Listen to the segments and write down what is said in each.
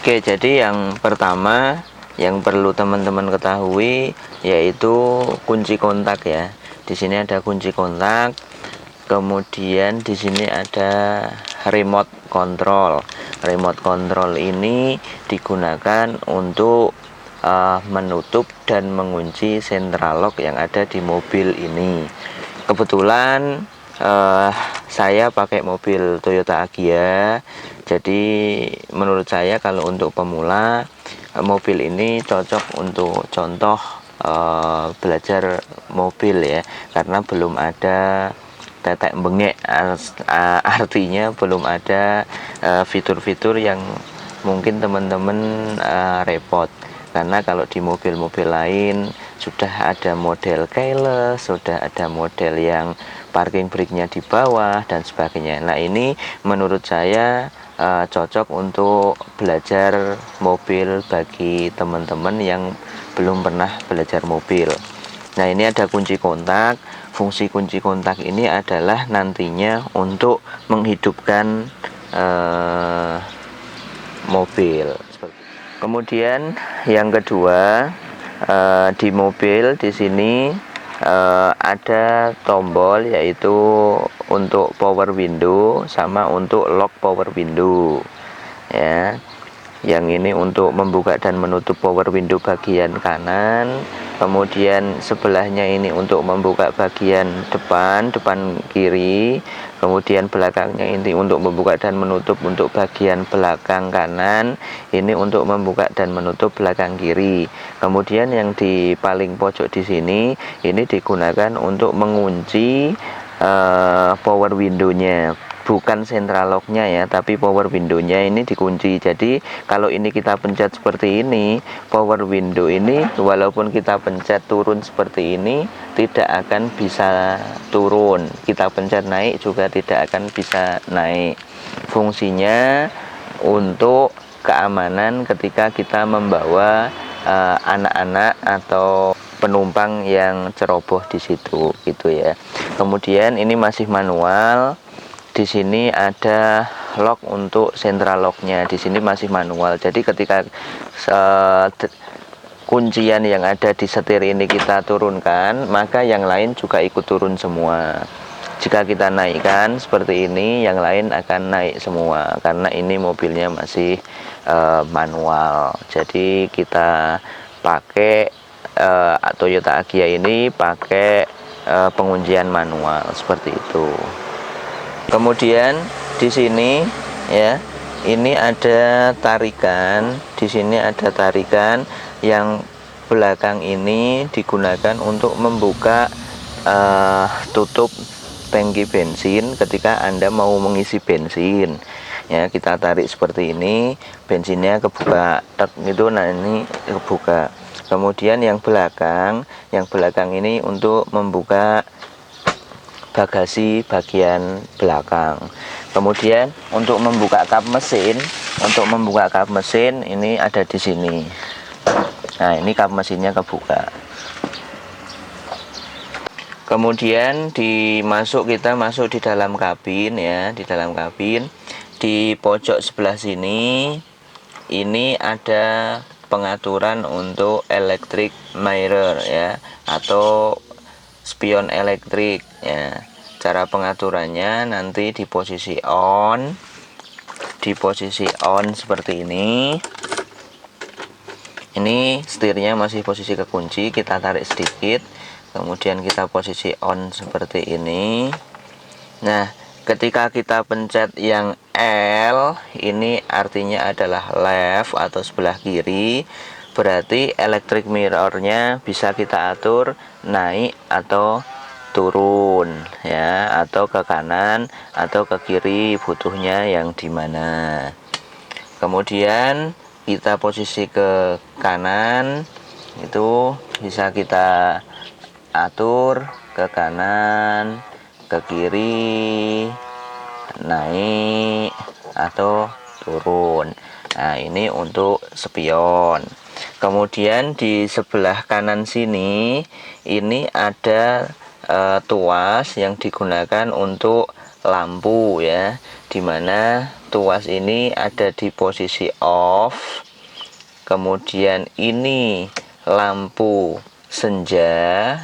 Oke, jadi yang pertama yang perlu teman-teman ketahui yaitu kunci kontak ya. Di sini ada kunci kontak, kemudian di sini ada remote control. Remote control ini digunakan untuk menutup dan mengunci central lock yang ada di mobil ini. Kebetulan saya pakai mobil Toyota Agya, jadi menurut saya kalau untuk pemula mobil ini cocok untuk contoh belajar mobil ya, karena belum ada tetek bengek, artinya belum ada fitur-fitur yang mungkin teman-teman repot. Karena kalau di mobil-mobil lain sudah ada model keyless, sudah ada model yang parking brake-nya di bawah dan sebagainya. Nah, ini menurut saya cocok untuk belajar mobil bagi teman-teman yang belum pernah belajar mobil. Nah, ini ada kunci kontak. Fungsi kunci kontak ini adalah nantinya untuk menghidupkan mobil. Kemudian yang kedua, di mobil di sini ada tombol yaitu untuk power window sama untuk lock power window ya. Yang ini untuk membuka dan menutup power window bagian kanan, kemudian sebelahnya ini untuk membuka bagian depan kiri, kemudian belakangnya ini untuk membuka dan menutup untuk bagian belakang kanan, ini untuk membuka dan menutup belakang kiri. Kemudian yang di paling pojok di sini ini digunakan untuk mengunci power window-nya, bukan central lock-nya ya, tapi power window-nya ini dikunci. Jadi kalau ini kita pencet seperti ini, power window ini walaupun kita pencet turun seperti ini tidak akan bisa turun, kita pencet naik juga tidak akan bisa naik. Fungsinya untuk keamanan ketika kita membawa anak-anak atau penumpang yang ceroboh di situ gitu ya. Kemudian ini masih manual. Di sini ada lock untuk central lock-nya. Di sini masih manual. Jadi ketika kuncian yang ada di setir ini kita turunkan, maka yang lain juga ikut turun semua. Jika kita naikkan seperti ini, yang lain akan naik semua karena ini mobilnya masih manual. Jadi kita pakai Toyota Agya ini pakai penguncian manual seperti itu. Kemudian di sini ya, ini ada tarikan. Di sini ada tarikan yang belakang ini digunakan untuk membuka tutup tangki bensin ketika Anda mau mengisi bensin. Ya, kita tarik seperti ini, bensinnya kebuka, tek itu, nah ini kebuka. Kemudian yang belakang ini untuk membuka bagasi bagian belakang. Kemudian untuk membuka kap mesin, ini ada di sini. Nah, ini kap mesinnya kebuka. Kemudian kita masuk di dalam kabin ya, di dalam kabin. Di pojok sebelah sini ini ada pengaturan untuk electric mirror ya, atau spion elektrik ya. Cara pengaturannya nanti di posisi on seperti ini. Ini setirnya masih posisi kekunci, kita tarik sedikit, kemudian kita posisi on seperti ini. Nah, ketika kita pencet yang L, ini artinya adalah left atau sebelah kiri, berarti electric mirrornya bisa kita atur naik atau turun ya, atau ke kanan atau ke kiri, butuhnya yang dimana. Kemudian kita posisi ke kanan, itu bisa kita atur ke kanan, ke kiri, naik atau turun. Nah, ini untuk spion. Kemudian di sebelah kanan sini ini ada tuas yang digunakan untuk lampu ya, dimana tuas ini ada di posisi off. Kemudian ini lampu senja.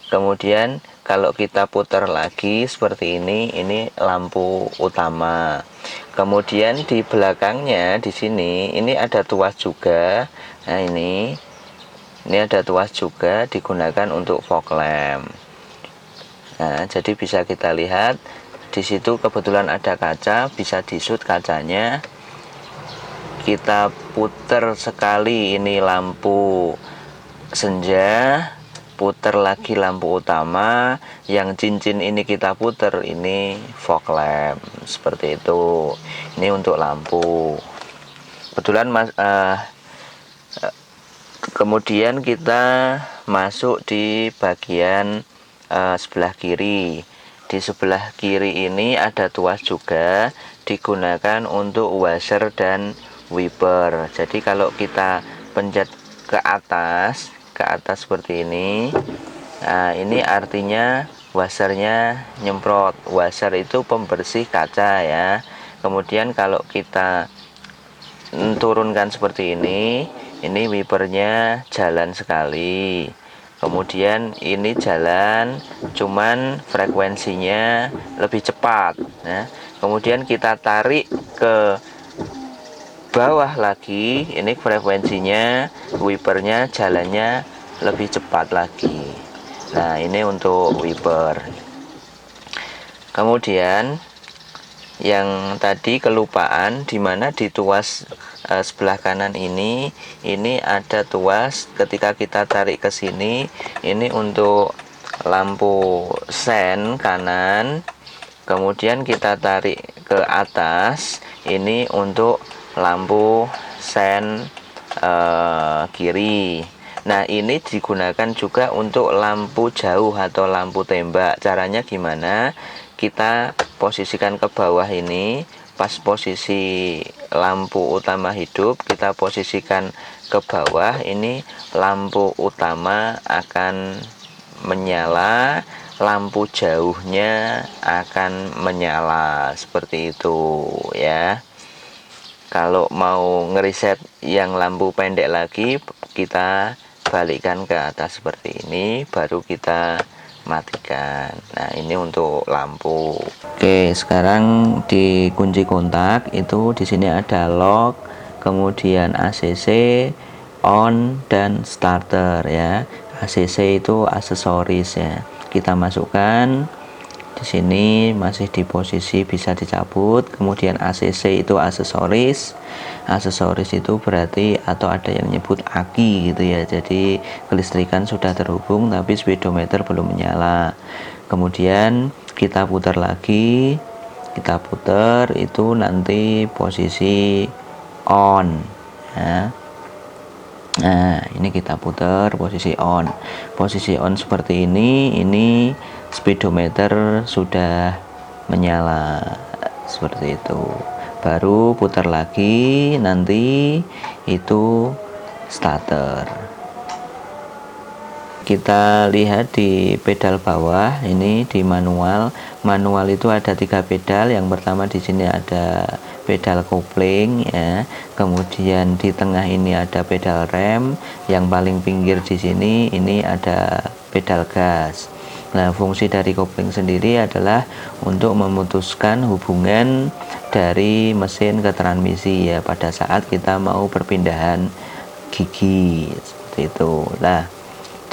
Kemudian kalau kita putar lagi seperti ini lampu utama. Kemudian di belakangnya di sini ini ada tuas juga. Nah, ini ada tuas juga digunakan untuk fog lamp. Nah, jadi bisa kita lihat di situ kebetulan ada kaca, bisa disut kacanya. Kita putar sekali ini lampu senja, putar lagi lampu utama, yang cincin ini kita putar, ini fog lamp seperti itu. Ini untuk lampu. Kebetulan kemudian kita masuk di bagian sebelah kiri. Di sebelah kiri ini ada tuas juga, digunakan untuk washer dan wiper. Jadi kalau kita pencet ke atas seperti ini, nah ini artinya washernya nyemprot. Washer itu pembersih kaca ya. Kemudian kalau kita turunkan seperti ini wipernya jalan sekali. Kemudian ini jalan, cuman frekuensinya lebih cepat. Nah, kemudian kita tarik ke bawah lagi, ini frekuensinya, wipernya jalannya lebih cepat lagi. Nah, ini untuk wiper. Kemudian yang tadi kelupaan, dimana di tuas sebelah kanan ini ada tuas. Ketika kita tarik ke sini, ini untuk lampu sen kanan. Kemudian kita tarik ke atas, ini untuk lampu sen kiri. Nah, ini digunakan juga untuk lampu jauh atau lampu tembak. Caranya gimana? Kita posisikan ke bawah ini, pas posisi lampu utama hidup, kita posisikan ke bawah, ini lampu utama akan menyala, lampu jauhnya akan menyala, seperti itu ya. Kalau mau ngeriset yang lampu pendek lagi, kita balikkan ke atas seperti ini, baru kita matikan. Nah, ini untuk lampu. Oke, sekarang di kunci kontak itu di sini ada lock, kemudian ACC, on, dan starter ya. ACC itu aksesoris ya. Kita masukkan di sini, masih di posisi bisa dicabut. Kemudian ACC itu aksesoris. Aksesoris itu berarti, atau ada yang nyebut aki gitu ya, jadi kelistrikan sudah terhubung tapi speedometer belum menyala. Kemudian kita putar lagi, kita putar itu nanti posisi on ya. Nah, ini kita putar posisi on. Posisi on seperti ini speedometer sudah menyala seperti itu. Baru putar lagi, nanti itu starter. Kita lihat di pedal bawah, ini di manual. Manual itu ada 3 pedal. Yang pertama di sini ada pedal kopling ya. Kemudian di tengah ini ada pedal rem. Yang paling pinggir di sini ini ada pedal gas. Nah, fungsi dari kopling sendiri adalah untuk memutuskan hubungan dari mesin ke transmisi ya, pada saat kita mau perpindahan gigi seperti itu. Nah,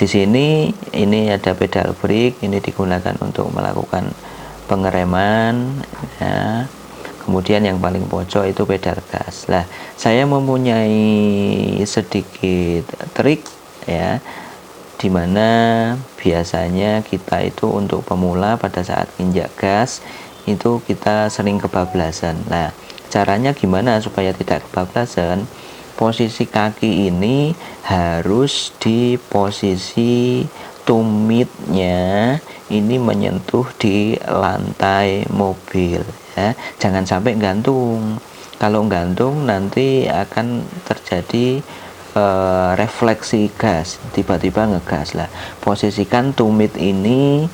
di sini ini ada pedal brake, ini digunakan untuk melakukan pengereman ya. Kemudian yang paling pojok itu pedal gas. Nah, saya mempunyai sedikit trik ya, dimana biasanya kita itu untuk pemula pada saat injak gas itu kita sering kebablasan. Nah, caranya gimana supaya tidak kebablasan? Posisi kaki ini harus di posisi tumitnya ini menyentuh di lantai mobil ya. Jangan sampai gantung. Kalau gantung nanti akan terjadi refleksi gas, tiba-tiba ngegas lah. Posisikan tumit ini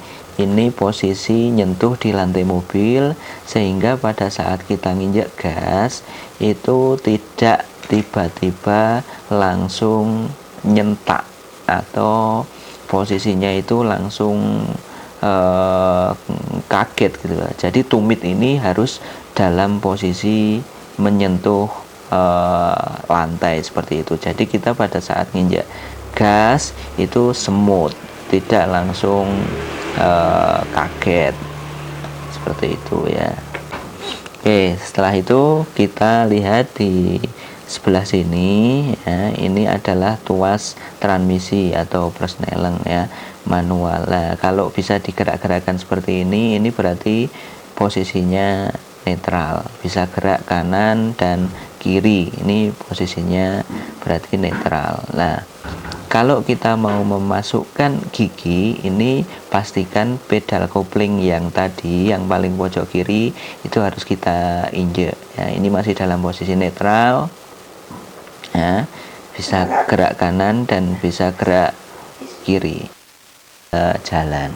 ini posisi nyentuh di lantai mobil, sehingga pada saat kita nginjek gas itu tidak tiba-tiba langsung nyentak atau posisinya itu langsung kaget gitu. Jadi tumit ini harus dalam posisi menyentuh lantai seperti itu. Jadi kita pada saat nginjak gas itu semut, tidak langsung kaget seperti itu ya. Oke, setelah itu kita lihat di sebelah sini ya, ini adalah tuas transmisi atau persneleng ya, manual. Nah, kalau bisa digerak-gerakkan seperti ini berarti posisinya netral, bisa gerak kanan dan kiri, ini posisinya berarti netral. Nah, kalau kita mau memasukkan gigi, ini pastikan pedal kopling yang tadi, yang paling pojok kiri itu harus kita injek ya. Ini masih dalam posisi netral ya, bisa gerak kanan dan bisa gerak kiri jalan.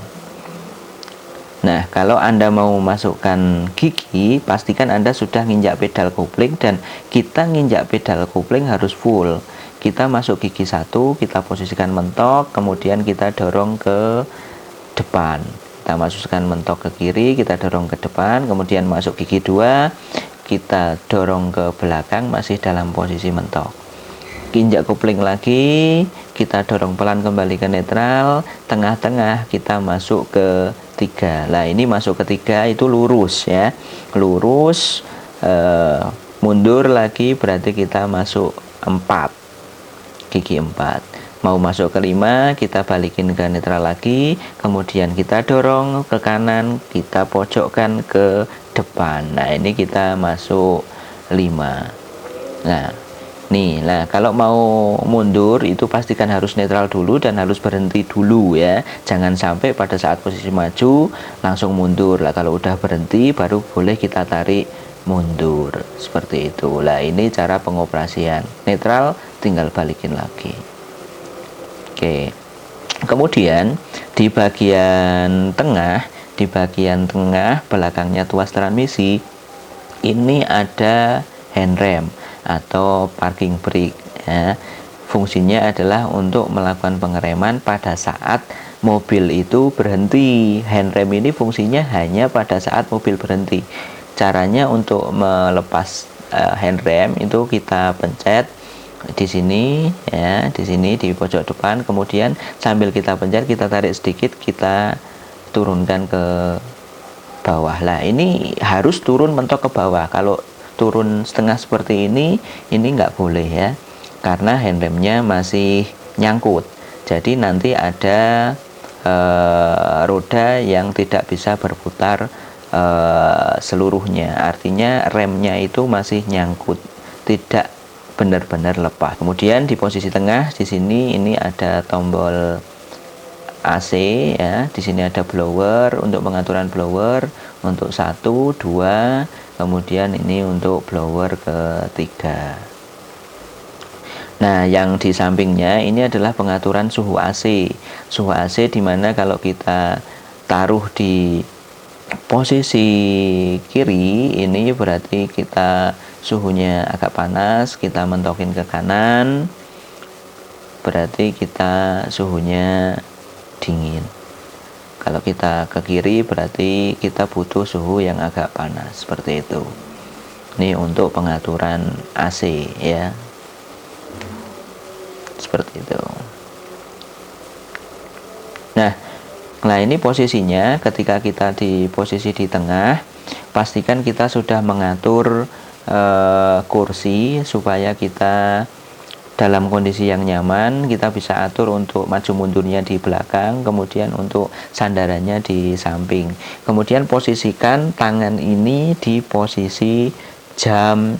Nah, kalau Anda mau masukkan gigi, pastikan Anda sudah nginjak pedal kopling, dan kita nginjak pedal kopling harus full. Kita masuk gigi 1, kita posisikan mentok, kemudian kita dorong ke depan. Kita masukkan mentok ke kiri, kita dorong ke depan, kemudian masuk gigi 2, kita dorong ke belakang masih dalam posisi mentok. Injak kopling lagi, kita dorong pelan kembali ke netral, tengah-tengah kita masuk ke 3. Nah, ini masuk ke 3 itu lurus ya, lurus, mundur lagi berarti kita masuk 4, gigi 4. Mau masuk ke 5, kita balikin ke netral lagi, kemudian kita dorong ke kanan, kita pojokkan ke depan. Nah, ini kita masuk 5. Nah, kalau mau mundur itu pastikan harus netral dulu dan harus berhenti dulu ya. Jangan sampai pada saat posisi maju langsung mundur. Lah, kalau udah berhenti baru boleh kita tarik mundur. Seperti itu. Lah, ini cara pengoperasian. Netral tinggal balikin lagi. Oke. Kemudian di bagian tengah, belakangnya tuas transmisi ini ada handrem atau parking brake ya. Fungsinya adalah untuk melakukan pengereman pada saat mobil itu berhenti. Handrem ini fungsinya hanya pada saat mobil berhenti. Caranya untuk melepas handrem itu kita pencet di sini ya, di sini di pojok depan, kemudian sambil kita pencet kita tarik sedikit, kita turunkan ke bawah. Lah, ini harus turun mentok ke bawah. Kalau turun setengah seperti ini nggak boleh ya, karena handremnya masih nyangkut. Jadi nanti ada roda yang tidak bisa berputar seluruhnya, artinya remnya itu masih nyangkut, tidak benar-benar lepas. Kemudian di posisi tengah di sini ini ada tombol AC ya, di sini ada blower untuk pengaturan blower untuk 1, 2, kemudian ini untuk blower ketiga. Nah, yang di sampingnya ini adalah pengaturan suhu AC. Suhu AC dimana kalau kita taruh di posisi kiri ini berarti kita suhunya agak panas, kita mentokin ke kanan berarti kita suhunya dingin. Kalau kita ke kiri berarti kita butuh suhu yang agak panas, seperti itu. Ini untuk pengaturan AC ya, seperti itu. Nah, ini posisinya ketika kita di posisi di tengah, pastikan kita sudah mengatur kursi supaya kita dalam kondisi yang nyaman. Kita bisa atur untuk maju mundurnya di belakang, kemudian untuk sandarannya di samping. Kemudian posisikan tangan ini di posisi jam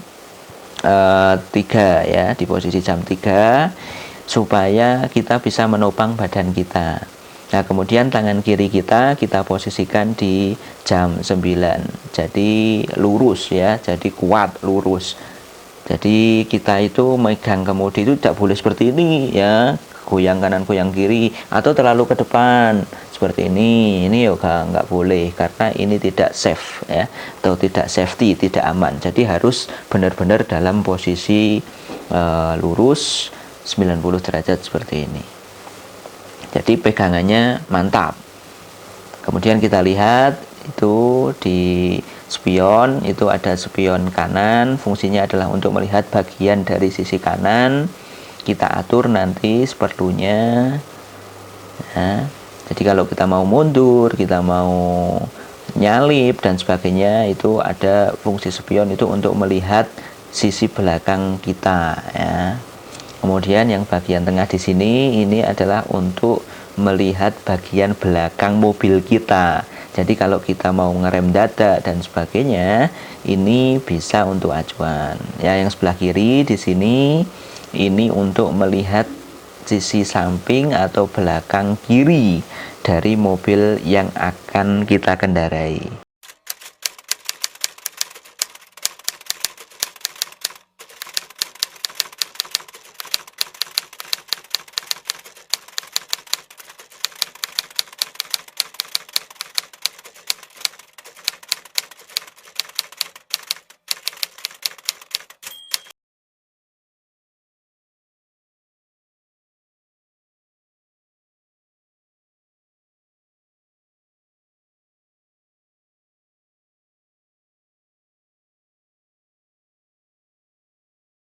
3 ya, di posisi jam 3 supaya kita bisa menopang badan kita. Nah, kemudian tangan kiri kita posisikan di jam 9. Jadi lurus ya, jadi kuat lurus. Jadi kita itu megang kemudi itu tidak boleh seperti ini ya, goyang kanan goyang kiri atau terlalu ke depan, seperti ini juga nggak boleh, karena ini tidak safe ya, atau tidak safety, tidak aman. Jadi harus benar-benar dalam posisi lurus 90 derajat seperti ini. Jadi pegangannya mantap. Kemudian kita lihat itu di spion, itu ada spion kanan, fungsinya adalah untuk melihat bagian dari sisi kanan. Kita atur nanti seperlunya. Nah, jadi kalau kita mau mundur, kita mau nyalip dan sebagainya, itu ada fungsi spion itu untuk melihat sisi belakang kita ya. Kemudian yang bagian tengah di sini ini adalah untuk melihat bagian belakang mobil kita. Jadi kalau kita mau ngerem dadak dan sebagainya, ini bisa untuk acuan. Ya, yang sebelah kiri di sini ini untuk melihat sisi samping atau belakang kiri dari mobil yang akan kita kendarai.